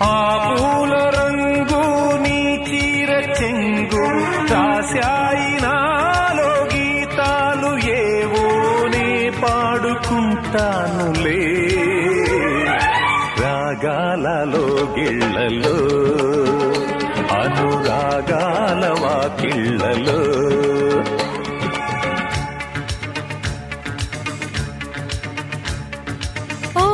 ఆ పూల రంగు నీ చీర చెంగు రాశాయి నాలో గీతాలు ఏవో నే పాడుకుంటానులే రాగాలలో గిళ్ళలో అనురాగాల వాకిళ్ళలో ఓ